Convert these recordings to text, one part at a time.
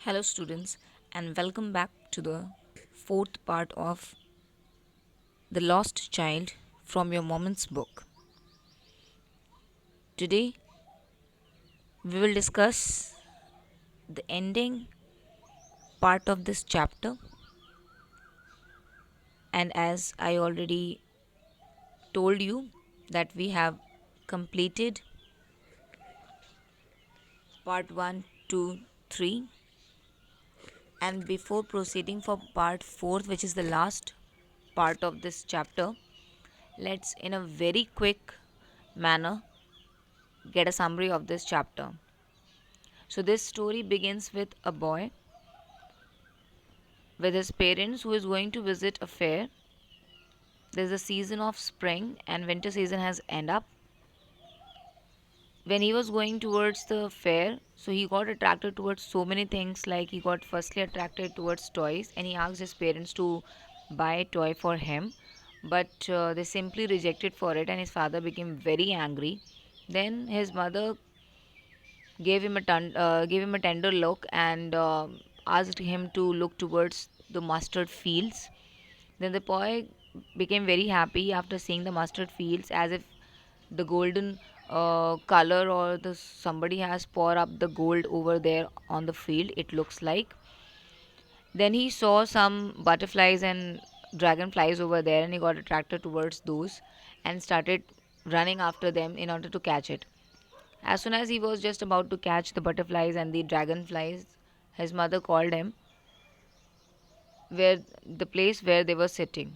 Hello, students, and welcome back to the fourth part of The Lost Child from Your Moment's book. Today, we will discuss the ending part of this chapter, and as I already told you, that we have completed part 1, 2, 3, and before proceeding for part 4, which is the last part of this chapter, let's in a very quick manner get a summary of this chapter. So, this story begins with a boy with his parents who is going to visit a fair. There's a season of spring and winter season has end up. When he was going towards the fair, so he got attracted towards so many things, like he got firstly attracted towards toys and he asked his parents to buy a toy for him, but they simply rejected for it and his father became very angry. Then his mother gave him a tender look and asked him to look towards the mustard fields. Then the boy became very happy after seeing the mustard fields, as if the golden color or the somebody has poured up the gold over there on the field. It looks like. Then he saw some butterflies and dragonflies over there, and he got attracted towards those and started running after them in order to catch it. As soon as he was just about to catch the butterflies and the dragonflies, his mother called him where the place where they were sitting.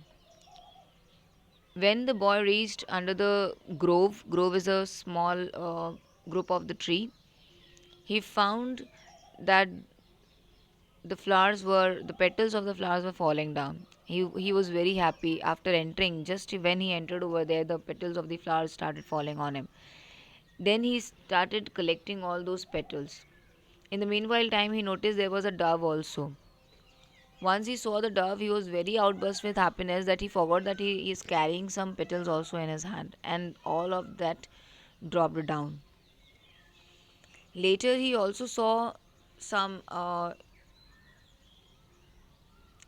When the boy reached under the grove is a small group of the tree, he found that the petals of the flowers were falling down. He was very happy after entering. Just when he entered over there, the petals of the flowers started falling on him. Then he started collecting all those petals. In the meanwhile time, he noticed there was a dove also. Once he saw the dove, he was very outburst with happiness that he forgot that he is carrying some petals also in his hand, and all of that dropped down. Later, he also saw some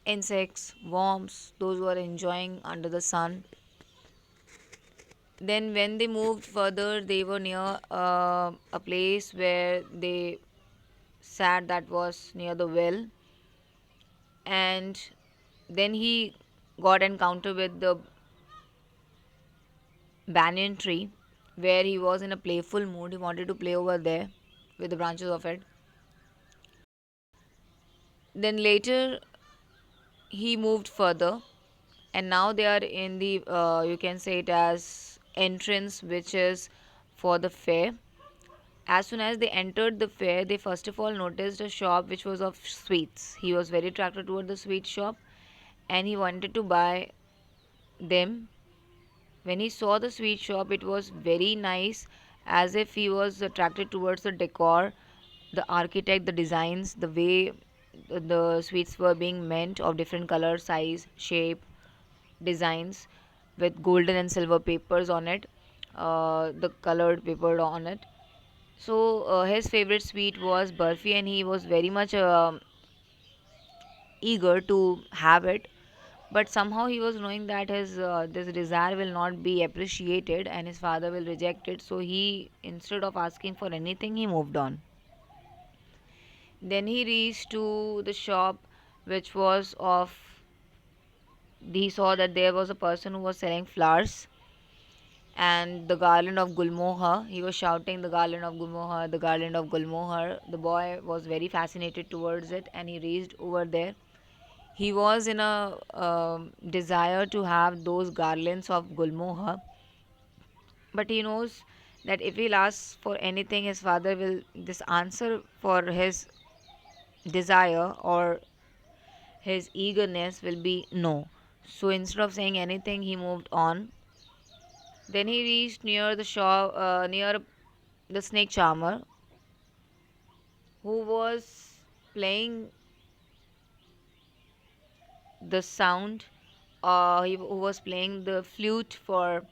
insects, worms, those who are enjoying under the sun. Then, when they moved further, they were near a place where they sat that was near the well, and then he got encounter with the banyan tree where he was in a playful mood. He wanted to play over there with the branches of it. Then later he moved further, and now they are in the you can say it as entrance, which is for the fair. As soon as they entered the fair, they first of all noticed a shop which was of sweets. He was very attracted toward the sweet shop and he wanted to buy them. When he saw the sweet shop, it was very nice, as if he was attracted towards the decor, the architect, the designs, the way the sweets were being meant of different color, size, shape, designs with golden and silver papers on it, the colored paper on it. So his favorite sweet was burfi, and he was very much eager to have it, but somehow he was knowing that his this desire will not be appreciated and his father will reject it, so he, instead of asking for anything, he moved on. Then he reached to the shop which was of, he saw that there was a person who was selling flowers and the garland of Gulmohar. He was shouting, the garland of Gulmohar, the garland of Gulmohar. The boy was very fascinated towards it and he reached over there. He was in a desire to have those garlands of Gulmohar, but he knows that if he'll ask for anything, his father will, this answer for his desire or his eagerness will be no. So instead of saying anything, he moved on. Then he reached near the shop, near the snake charmer, who was playing the sound. Who was playing the flute for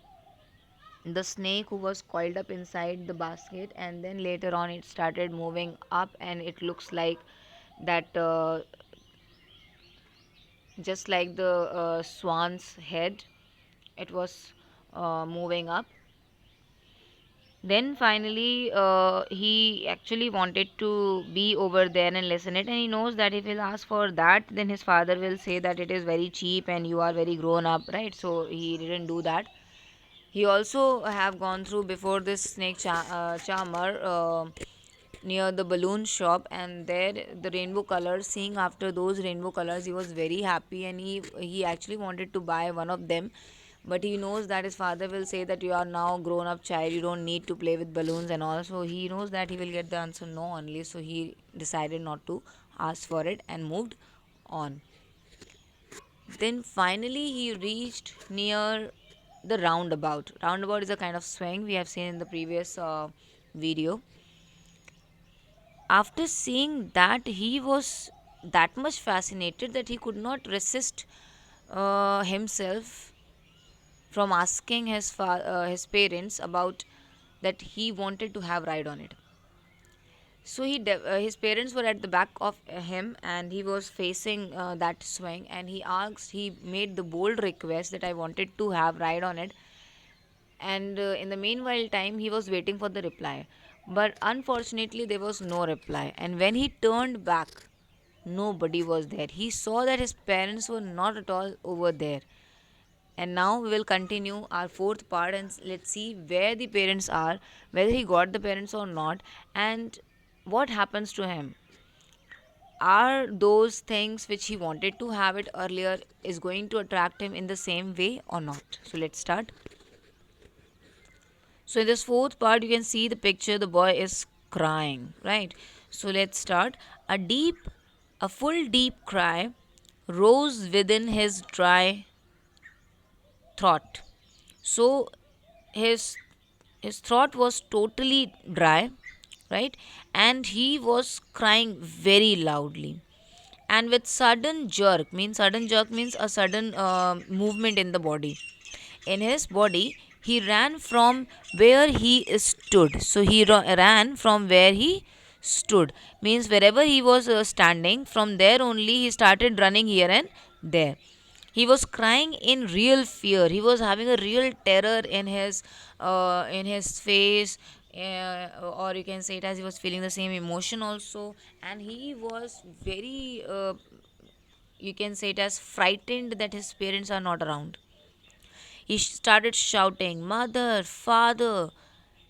the snake who was coiled up inside the basket, and then later on it started moving up and it looks like that just like the swan's head, it was moving up. Then finally, he actually wanted to be over there and listen it, and he knows that if he'll ask for that, then his father will say that it is very cheap and you are very grown up, right? So he didn't do that. He also have gone through before this charmer near the balloon shop, and there the rainbow colors. Seeing after those rainbow colors, he was very happy, and he actually wanted to buy one of them. But he knows that his father will say that you are now grown up child, you don't need to play with balloons and all. So he knows that he will get the answer no only. So he decided not to ask for it and moved on. Then finally he reached near the roundabout. Roundabout is a kind of swing we have seen in the previous video. After seeing that, he was that much fascinated that he could not resist himself from asking his parents about that he wanted to have ride on it. So his parents were at the back of him, and he was facing that swing, and he made the bold request that I wanted to have ride on it. And in the meanwhile time, he was waiting for the reply, but unfortunately there was no reply. And when he turned back, nobody was there. He saw that his parents were not at all over there. And now we will continue our fourth part, and let's see where the parents are, whether he got the parents or not, and what happens to him. Are those things which he wanted to have it earlier is going to attract him in the same way or not? So let's start. So in this fourth part, you can see the picture. The boy is crying, right? So let's start. A full deep cry rose within his dry throat. So his his throat was totally dry, right? And he was crying very loudly. And with sudden jerk means a sudden movement in the body. In his body, he ran from where he stood. So he ran from where he stood, means wherever he was standing, from there only he started running here and there. He was crying in real fear. He was having a real terror in his face, or you can say it as he was feeling the same emotion also. And he was very you can say it as frightened that his parents are not around. He started shouting, "Mother, father!"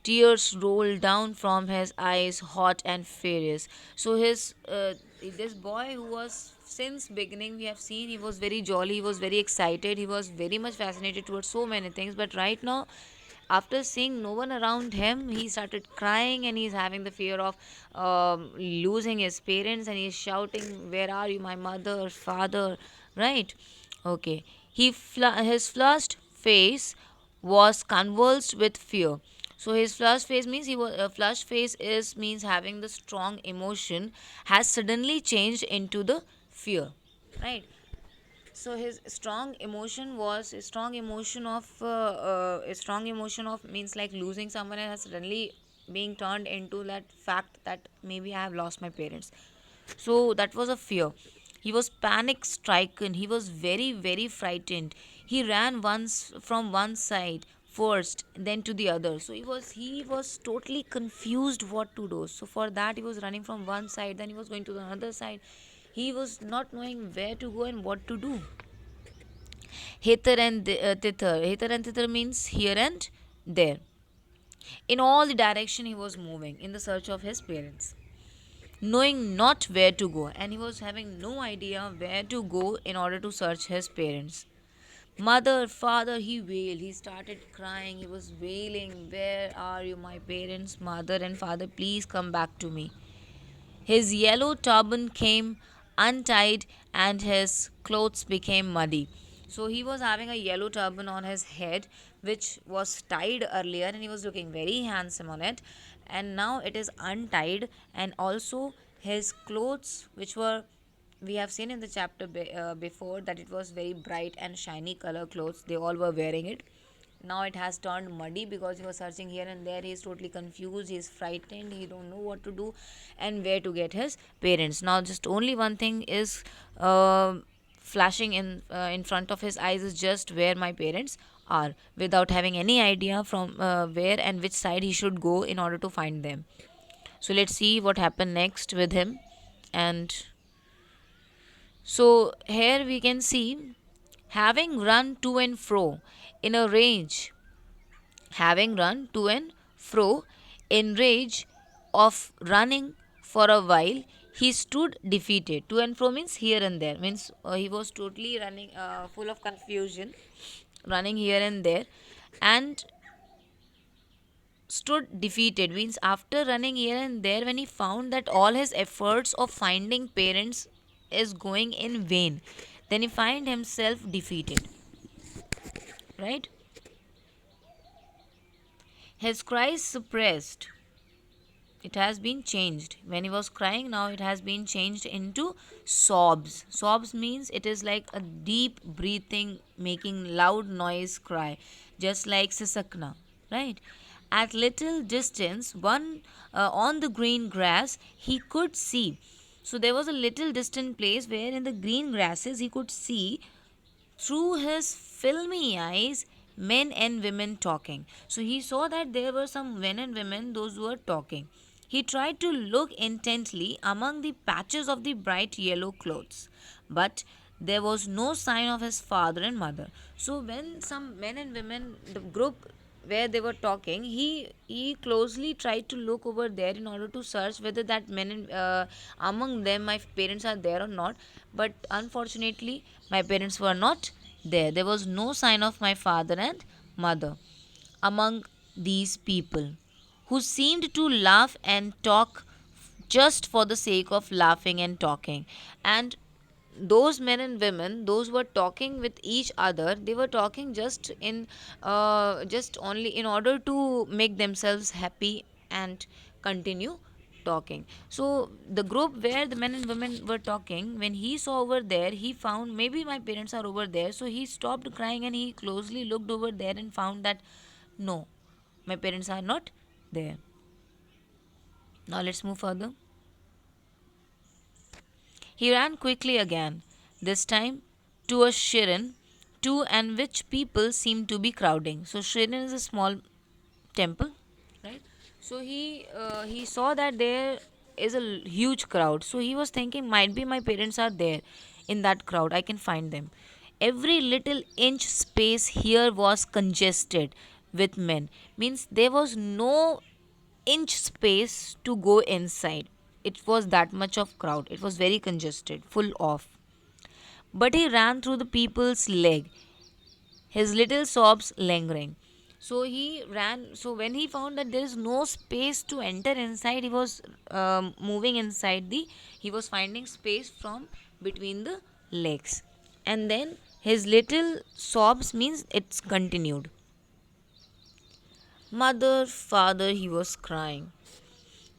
Tears rolled down from his eyes, hot and furious. So this boy, who was since beginning, we have seen he was very jolly, he was very excited, he was very much fascinated towards so many things. But right now, after seeing no one around him, he started crying, and he's having the fear of losing his parents, and he's shouting, "Where are you, my mother, father?" Right? Okay. His flushed face was convulsed with fear. So his flushed face means he was flushed face is means having the strong emotion has suddenly changed into the fear, right? So his strong emotion was a strong emotion of a strong emotion of means like losing someone, and has suddenly being turned into that fact that maybe I have lost my parents. So that was a fear. He was panic stricken. He was very frightened. He ran once from one side first, then to the other. So he was totally confused what to do. So for that, he was running from one side, then he was going to the other side. He was not knowing where to go and what to do. Hither and thither means here and there. In all the direction he was moving in the search of his parents, knowing not where to go, and he was having no idea where to go in order to search his parents. Mother, father, he wailed. He started crying. He was wailing, "Where are you, my parents? Mother and father, please come back to me." His yellow turban came untied, and his clothes became muddy. So he was having a yellow turban on his head, which was tied earlier, and he was looking very handsome on it. And now it is untied, and also his clothes, which were, we have seen in the chapter before that it was very bright and shiny color clothes, they all were wearing it. now it has turned muddy because he was searching here and there. He is totally confused, he is frightened, he don't know what to do and where to get his parents. Now just only one thing is flashing in front of his eyes, is just where my parents are, without having any idea from where and which side he should go in order to find them. So let's see what happened next with him. And so here we can see, having run to and fro in a rage, having run to and fro in rage of running for a while, he stood defeated. To and fro means here and there, means he was totally running, full of confusion, running here and there, and stood defeated means after running here and there, when he found that all his efforts of finding parents is going in vain, then he find himself defeated, right? His cries suppressed, it has been changed. When he was crying, now it has been changed into sobs. Sobs means it is like a deep breathing, making loud noise cry, just like sisakna, right? At little distance, one on the green grass, he could see. So there was a little distant place where in the green grasses he could see through his filmy eyes men and women talking. So he saw that there were some men and women, those who were talking. He tried to look intently among the patches of the bright yellow clothes, but there was no sign of his father and mother. So when some men and women, the group where they were talking, he closely tried to look over there in order to search whether that men and, among them my parents are there or not. But unfortunately my parents were not there. There was no sign of my father and mother among these people, who seemed to laugh and talk just for the sake of laughing and talking. And those men and women, those were talking with each other, they were talking just in just only in order to make themselves happy and continue talking. So the group where the men and women were talking, when he saw over there, he found maybe my parents are over there. So he stopped crying and he closely looked over there and found that no, my parents are not there. Now let's move further. He ran quickly again, this time to a Shirin, to and which people seemed to be crowding. So Shirin is a small temple, right? So he saw that there is a huge crowd. So he was thinking, might be my parents are there in that crowd. I can find them. Every little inch space here was congested with men. Means there was no inch space to go inside. It was that much of crowd. It was very congested, full of. But he ran through the people's leg, his little sobs lingering. So he ran. So when he found that there is no space to enter inside, he was moving inside the. He was finding space from between the legs, and then his little sobs means it's continued. Mother, father, he was crying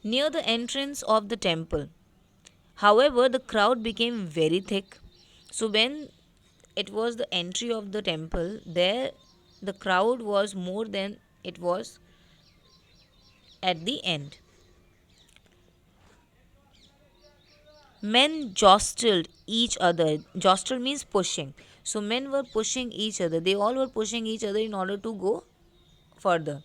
near the entrance of the temple. However, the crowd became very thick. So, when it was the entry of the temple, there the crowd was more than it was at the end. Men jostled each other. Jostle means pushing. So, men were pushing each other. They all were pushing each other in order to go further.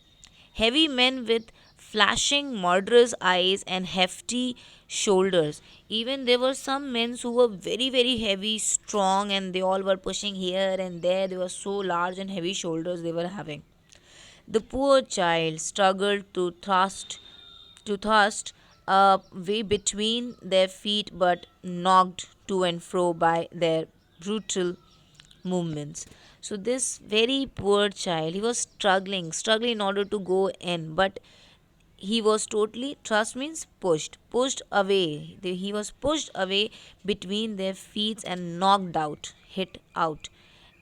Heavy men with flashing murderous eyes and hefty shoulders. Even there were some men who were very, very heavy, strong, and they all were pushing here and there. They were so large and heavy shoulders they were having. The poor child struggled to thrust a way between their feet, but knocked to and fro by their brutal movements. So this very poor child, he was struggling in order to go in, but he was totally, trust means pushed away. He was pushed away between their feet and knocked out, hit out.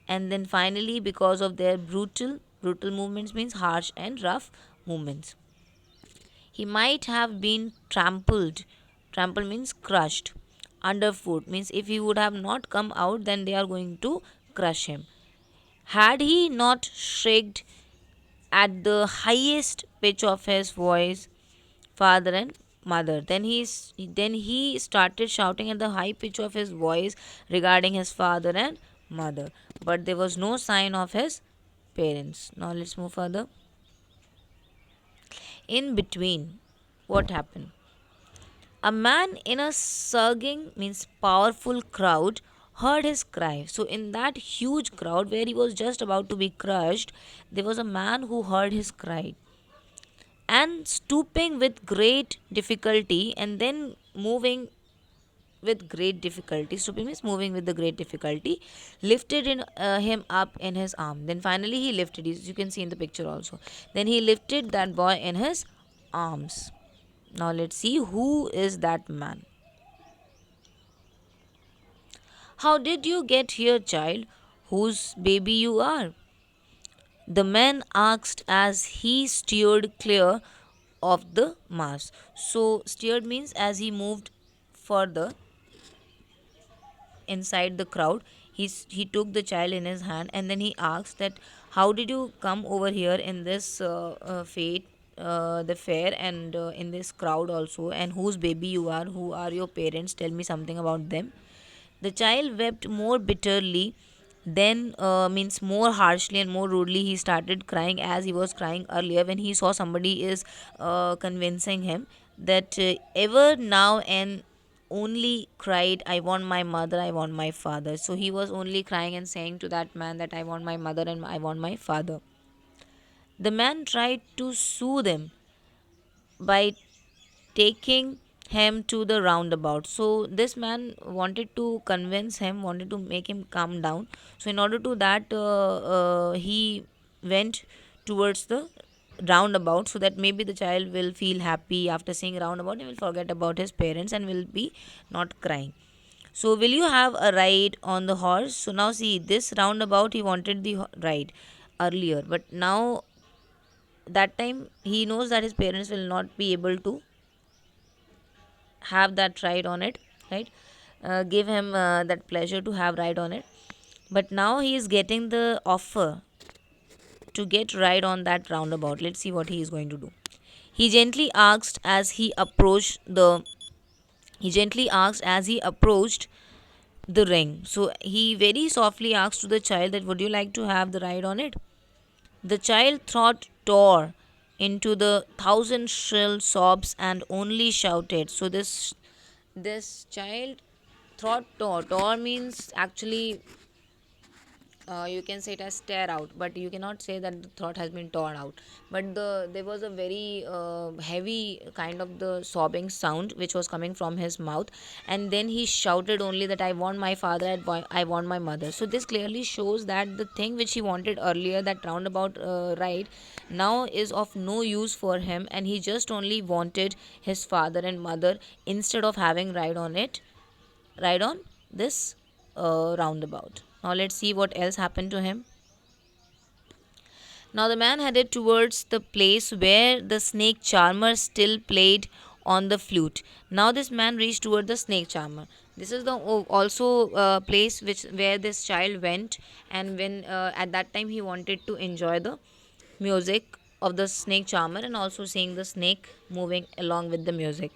And then finally, because of their brutal movements means harsh and rough movements, he might have been trampled. Trample means crushed. Underfoot means if he would have not come out, then they are going to crush him. Had he not shrieked at the highest pitch of his voice, father and mother. Then he started shouting at the high pitch of his voice regarding his father and mother, but there was no sign of his parents. Now let's move further. In between, what happened? A man in a surging, means powerful crowd, heard his cry. So, in that huge crowd where he was just about to be crushed, there was a man who heard his cry, and stooping with great difficulty and then moving with great difficulty, stooping means moving with the great difficulty, lifted him up in his arm. Then finally he lifted, as you can see in the picture also, then he lifted that boy in his arms. Now let's see who is that man. How did you get here, child? Whose baby you are? The man asked as he steered clear of the mass. So, steered means as he moved further inside the crowd, he took the child in his hand and then he asked that, how did you come over here in this fate, the fair, and in this crowd also, and whose baby you are, who are your parents, tell me something about them. The child wept more bitterly, then means more harshly and more rudely he started crying as he was crying earlier when he saw somebody is convincing him that ever now and only cried, I want my mother, I want my father. So he was only crying and saying to that man that I want my mother and I want my father. The man tried to soothe him by taking him to the roundabout. So this man wanted to convince him, wanted to make him calm down. So in order to that, he went towards the roundabout so that maybe the child will feel happy after seeing roundabout. He will forget about his parents and will be not crying. So will you have a ride on the horse? So now see, this roundabout he wanted the ride earlier, but now that time he knows that his parents will not be able to have that ride on it, right? Give him that pleasure to have ride on it, but now he is getting the offer to get ride on that roundabout. Let's see what he is going to do. he gently asked as he approached the he gently asked as he approached the ring. So he very softly asked to the child that, would you like to have the ride on it? The child throat tore into the thousand shrill sobs and only shouted. So this child throat tore means actually, you can say it as tear out, but you cannot say that the throat has been torn out. But there was a very heavy kind of the sobbing sound which was coming from his mouth, and then he shouted only that I want my father, I want my mother. So this clearly shows that the thing which he wanted earlier, that roundabout ride, now is of no use for him, and he just only wanted his father and mother instead of having ride on this roundabout. Now let's see what else happened to him. Now the man headed towards the place where the snake charmer still played on the flute. Now this man reached toward the snake charmer. This is the also place which where this child went, and when at that time he wanted to enjoy the music of the snake charmer and also seeing the snake moving along with the music.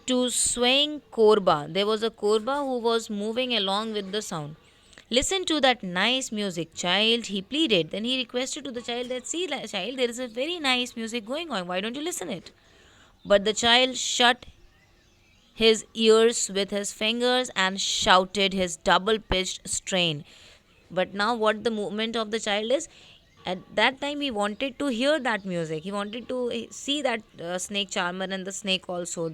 To swaying korba. There was a korba who was moving along with the sound. Listen to that nice music, child, he pleaded. Then he requested to the child that, see, child, there is a very nice music going on. Why don't you listen it? But the child shut his ears with his fingers and shouted his double pitched strain. But now, what the movement of the child is, at that time he wanted to hear that music, he wanted to see that snake charmer and the snake also,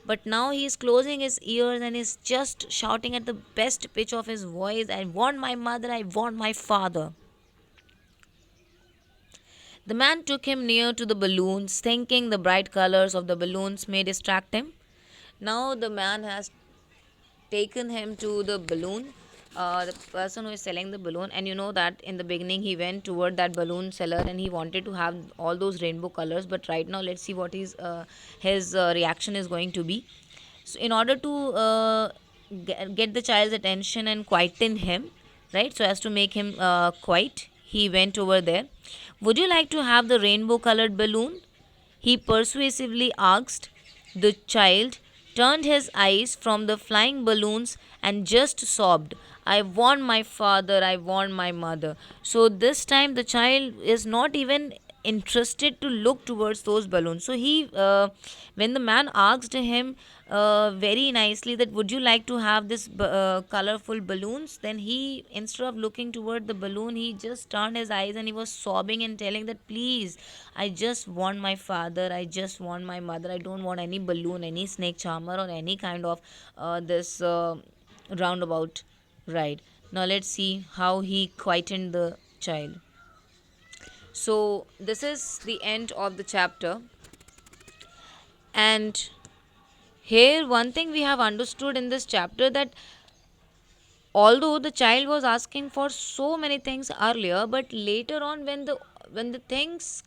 but now he is closing his ears and is just shouting at the best pitch of his voice, I want my mother, I want my father. The man took him near to the balloons, thinking the bright colors of the balloons may distract him. Now the man has taken him to the balloon, the person who is selling the balloon, and you know that in the beginning he went toward that balloon seller and he wanted to have all those rainbow colors, but right now let's see what his reaction is going to be. So in order to get the child's attention and quieten him, right, so as to make him quiet, he went over there. Would you like to have the rainbow colored balloon? He persuasively asked. The child turned his eyes from the flying balloons and just sobbed. I want my father, I want my mother. So this time the child is not even interested to look towards those balloons. So when the man asked him very nicely that would you like to have this colorful balloons, then he, instead of looking toward the balloon, he just turned his eyes and he was sobbing and telling that please, I just want my father, I just want my mother, I don't want any balloon, any snake charmer, or any kind of this roundabout ride. Now let's see how he quietened the child. So this is the end of the chapter. And here one thing we have understood in this chapter, that although the child was asking for so many things earlier, but later on when the things,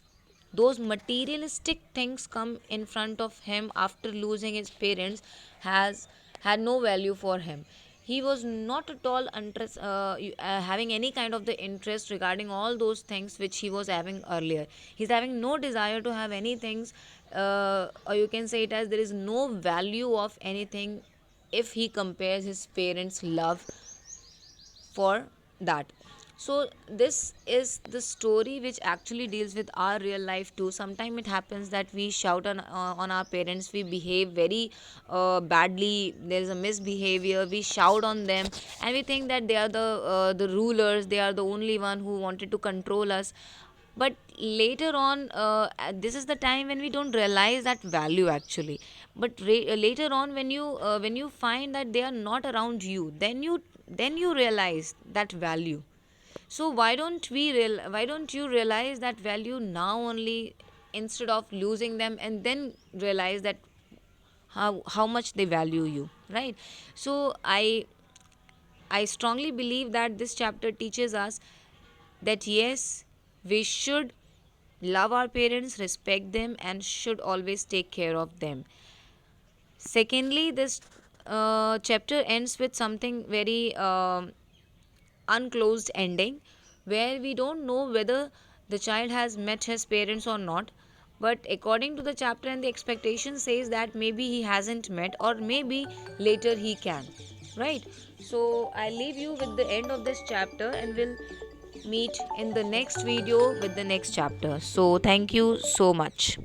those materialistic things come in front of him after losing his parents, has had no value for him. He was not at all having any kind of the interest regarding all those things which he was having earlier. He's having no desire to have any things, or you can say it as there is no value of anything if he compares his parents love for that. So this is the story which actually deals with our real life too. Sometimes it happens that we shout on our parents, we behave very badly, there is a misbehavior, we shout on them, and we think that they are the rulers, they are the only one who wanted to control us. But later on, this is the time when we don't realize that value actually. But later on, when you find that they are not around you, then you realize that value. So why don't you realize that value now only, instead of losing them and then realize that how much they value you, right? So I strongly believe that this chapter teaches us that yes, we should love our parents, respect them, and should always take care of them. Secondly, this chapter ends with something very unclosed ending, where we don't know whether the child has met his parents or not. But according to the chapter and the expectation says that maybe he hasn't met, or maybe later he can, right? So I leave you with the end of this chapter, and we'll meet in the next video with the next chapter. So thank you so much.